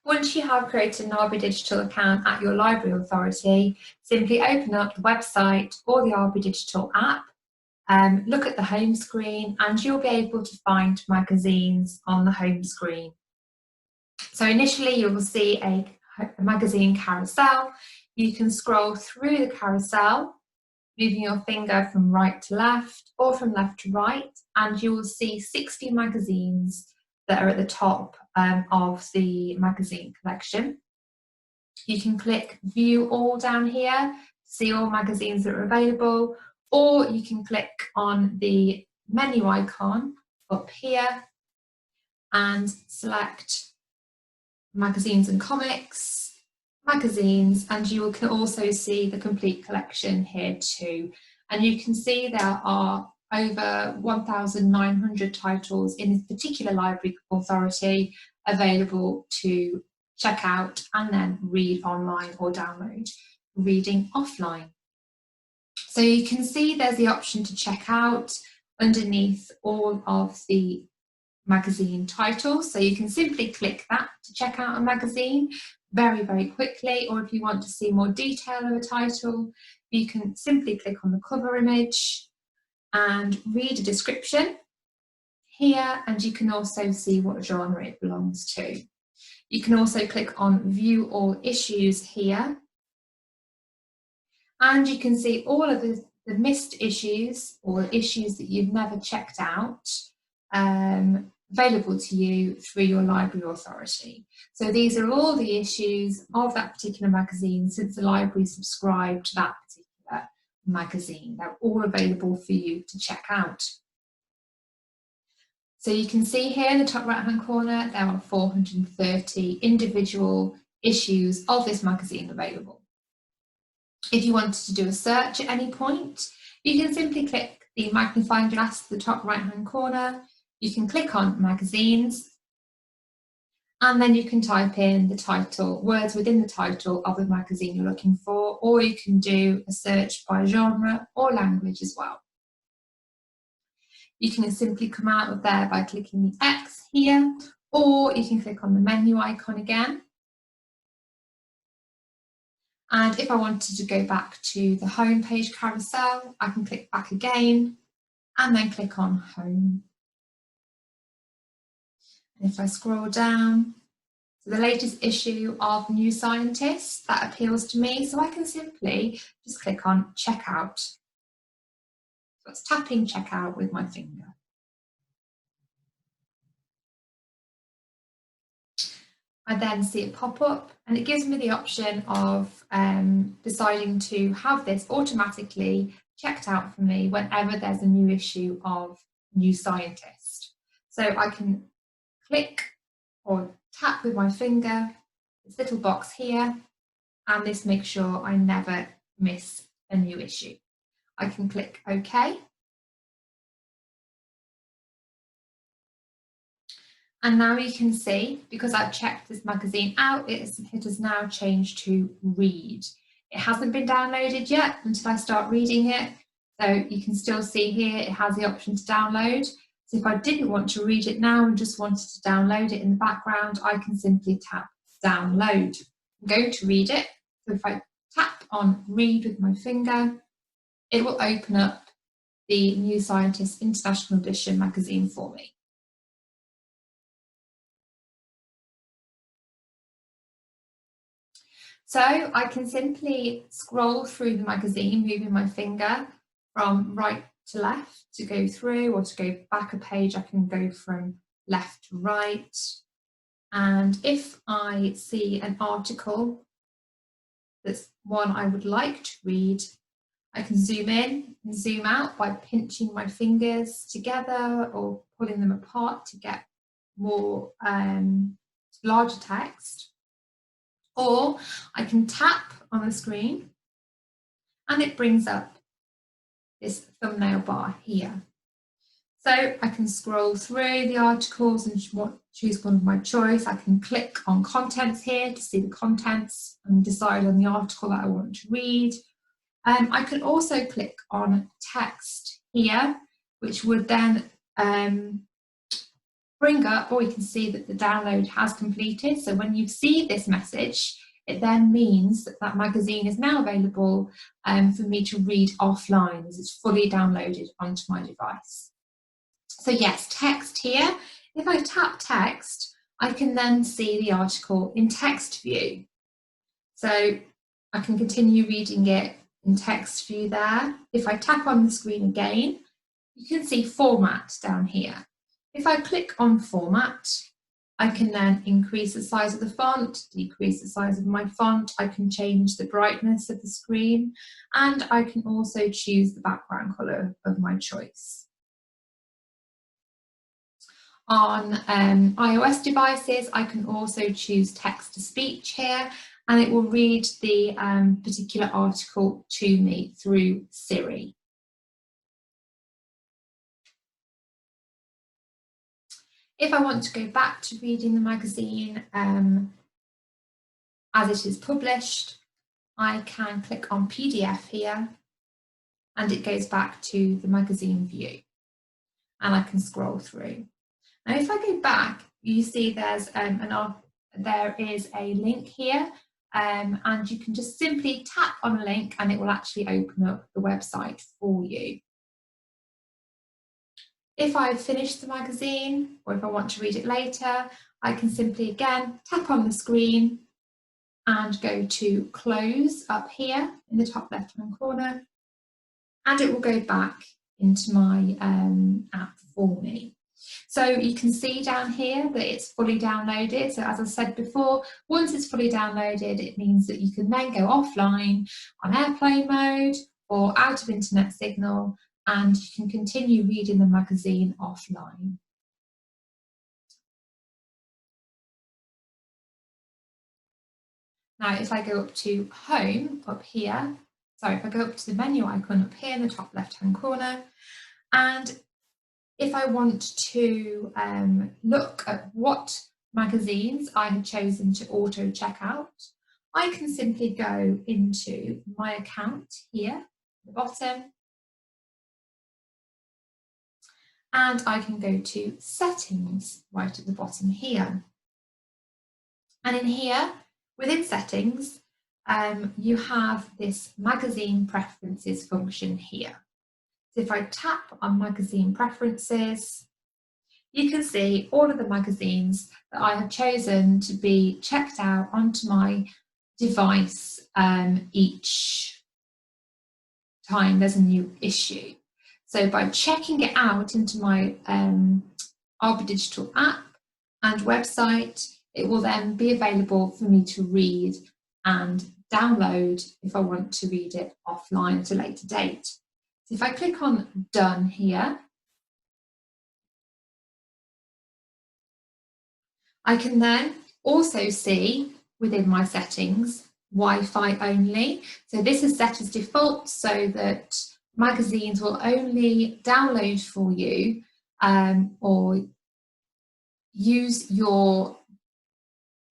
Once you have created an RBdigital account at your library authority, simply open up the website or the RBdigital app, look at the home screen, and you'll be able to find magazines on the home screen. So initially you will see a magazine carousel. You can scroll through the carousel, moving your finger from right to left or from left to right, and you will see 60 magazines that are at the top of the magazine collection. You can click View All down here to see all magazines that are available, or you can click on the menu icon up here and select Magazines and Comics, Magazines, and you can also see the complete collection here too. And you can see there are over 1,900 titles in this particular library authority available to check out and then read online or download reading offline. So you can see there's the option to check out underneath all of the magazine titles. So you can simply click that to check out a magazine very, very quickly, or if you want to see more detail of a title, you can simply click on the cover image and read a description here, and you can also see what genre it belongs to. You can also click on View All Issues here, and you can see all of the missed issues or issues that you've never checked out available to you through your library authority. So these are all the issues of that particular magazine since the library subscribed to that particular magazine. They're all available for you to check out. So you can see here in the top right hand corner there are 430 individual issues of this magazine available. If you wanted to do a search at any point, you can simply click the magnifying glass at the top right hand corner. You can click on magazines, and then you can type in the title, words within the title of the magazine you're looking for, or you can do a search by genre or language as well. You can simply come out of there by clicking the X here, or you can click on the menu icon again. And if I wanted to go back to the home page carousel, I can click back again and then click on home. And if I scroll down to the latest issue of New Scientist, that appeals to me, so I can simply just click on checkout. So it's tapping checkout with my finger. I then see it pop up, and it gives me the option of deciding to have this automatically checked out for me whenever there's a new issue of New Scientist. So I can click or tap with my finger this little box here, and this makes sure I never miss a new issue. I can click OK. And now you can see, because I've checked this magazine out, it has now changed to read. It hasn't been downloaded yet until I start reading it. So you can still see here, it has the option to download. So if I didn't want to read it now and just wanted to download it in the background, I can simply tap download. I'm going to read it. So if I tap on read with my finger, it will open up the New Scientist International Edition magazine for me. So I can simply scroll through the magazine, moving my finger from right to left to go through, or to go back a page, I can go from left to right. And if I see an article that's one I would like to read, I can zoom in and zoom out by pinching my fingers together or pulling them apart to get more larger text. Or I can tap on the screen and it brings up this thumbnail bar here. So I can scroll through the articles and choose one of my choice. I can click on contents here to see the contents and decide on the article that I want to read. I can also click on text here, which would then bring up, or you can see that the download has completed. So when you see this message, it then means that that magazine is now available for me to read offline, as it's fully downloaded onto my device. So yes, text here. If I tap text, I can then see the article in text view. So I can continue reading it in text view there. If I tap on the screen again, you can see format down here. If I click on format, I can then increase the size of the font, decrease the size of my font. I can change the brightness of the screen, and I can also choose the background colour of my choice. On iOS devices, I can also choose text-to-speech here, and it will read the particular article to me through Siri. If I want to go back to reading the magazine as it is published, I can click on PDF here, and it goes back to the magazine view, and I can scroll through. Now, if I go back, you see there is a link here, and you can just simply tap on a link and it will actually open up the website for you. If I've finished the magazine, or if I want to read it later, I can simply again tap on the screen and go to close up here in the top left hand corner, and it will go back into my app for me. So you can see down here that it's fully downloaded. So as I said before, once it's fully downloaded, it means that you can then go offline on airplane mode or out of internet signal, and you can continue reading the magazine offline. Now, if I go up to home up here, if I go up to the menu icon up here in the top left-hand corner, and if I want to look at what magazines I have chosen to auto check out, I can simply go into my account here at the bottom, and I can go to settings right at the bottom here. And in here, within settings, you have this magazine preferences function here. So if I tap on magazine preferences, you can see all of the magazines that I have chosen to be checked out onto my device each time there's a new issue. So by checking it out into my RBdigital app and website, it will then be available for me to read and download if I want to read it offline at a later date. So if I click on Done here, I can then also see within my settings Wi-Fi only. So this is set as default so that magazines will only download for you or use your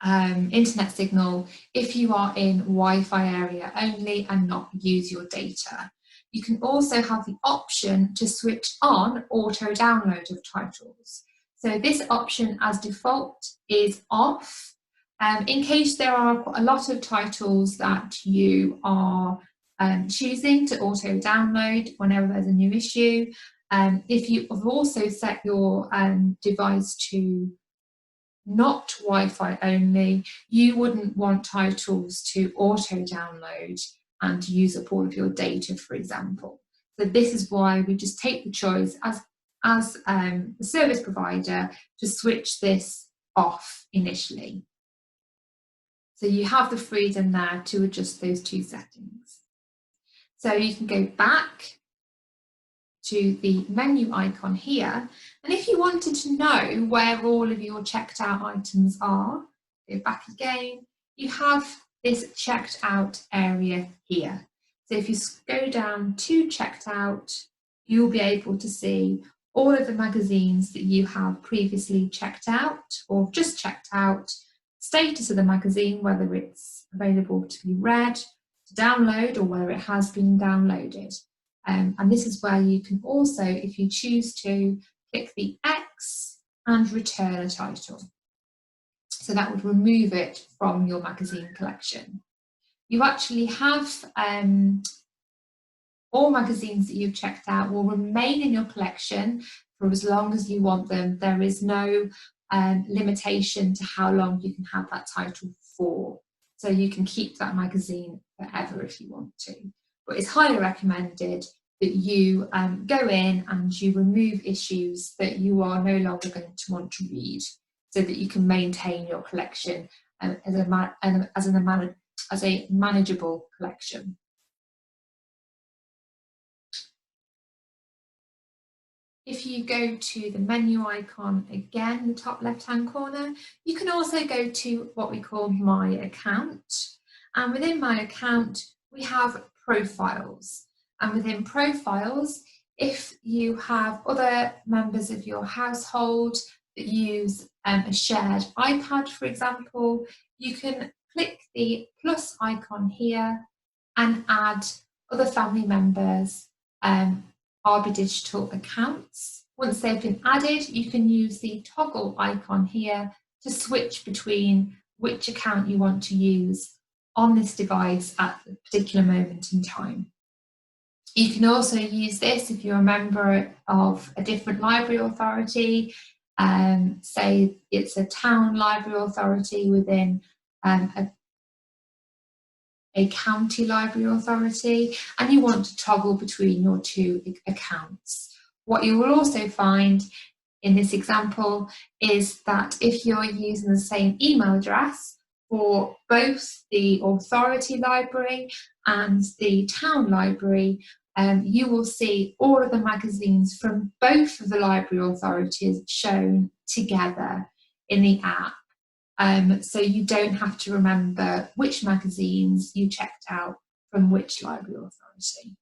internet signal if you are in Wi-Fi area only and not use your data. You can also have the option to switch on auto download of titles. So this option as default is off. In case there are a lot of titles that you are choosing to auto download whenever there's a new issue, if you have also set your device to not Wi-Fi only, you wouldn't want titles to auto download and use up all of your data, for example. So this is why we just take the choice as the service provider to switch this off initially. So you have the freedom there to adjust those two settings. So you can go back to the menu icon here, and if you wanted to know where all of your checked out items are, go back again, you have this checked out area here. So if you go down to checked out, you'll be able to see all of the magazines that you have previously checked out or just checked out, status of the magazine, whether it's available to be read, to download, or whether it has been downloaded. And this is where you can also, if you choose to, click the X and return a title. So that would remove it from your magazine collection. You actually have all magazines that you've checked out will remain in your collection for as long as you want them. There is no limitation to how long you can have that title for. So you can keep that magazine forever if you want to. But it's highly recommended that you go in and you remove issues that you are no longer going to want to read, so that you can maintain your collection as a manageable collection. If you go to the menu icon again in the top left-hand corner, you can also go to what we call My Account. And within My Account, we have profiles. And within profiles, if you have other members of your household that use a shared iPad, for example, you can click the plus icon here and add other family members' RBdigital accounts. Once they've been added, you can use the toggle icon here to switch between which account you want to use on this device at a particular moment in time. You can also use this if you're a member of a different library authority, say it's a town library authority within a county library authority, and you want to toggle between your two accounts. What you will also find in this example is that if you're using the same email address for both the authority library and the town library, you will see all of the magazines from both of the library authorities shown together in the app. So you don't have to remember which magazines you checked out from which library authority.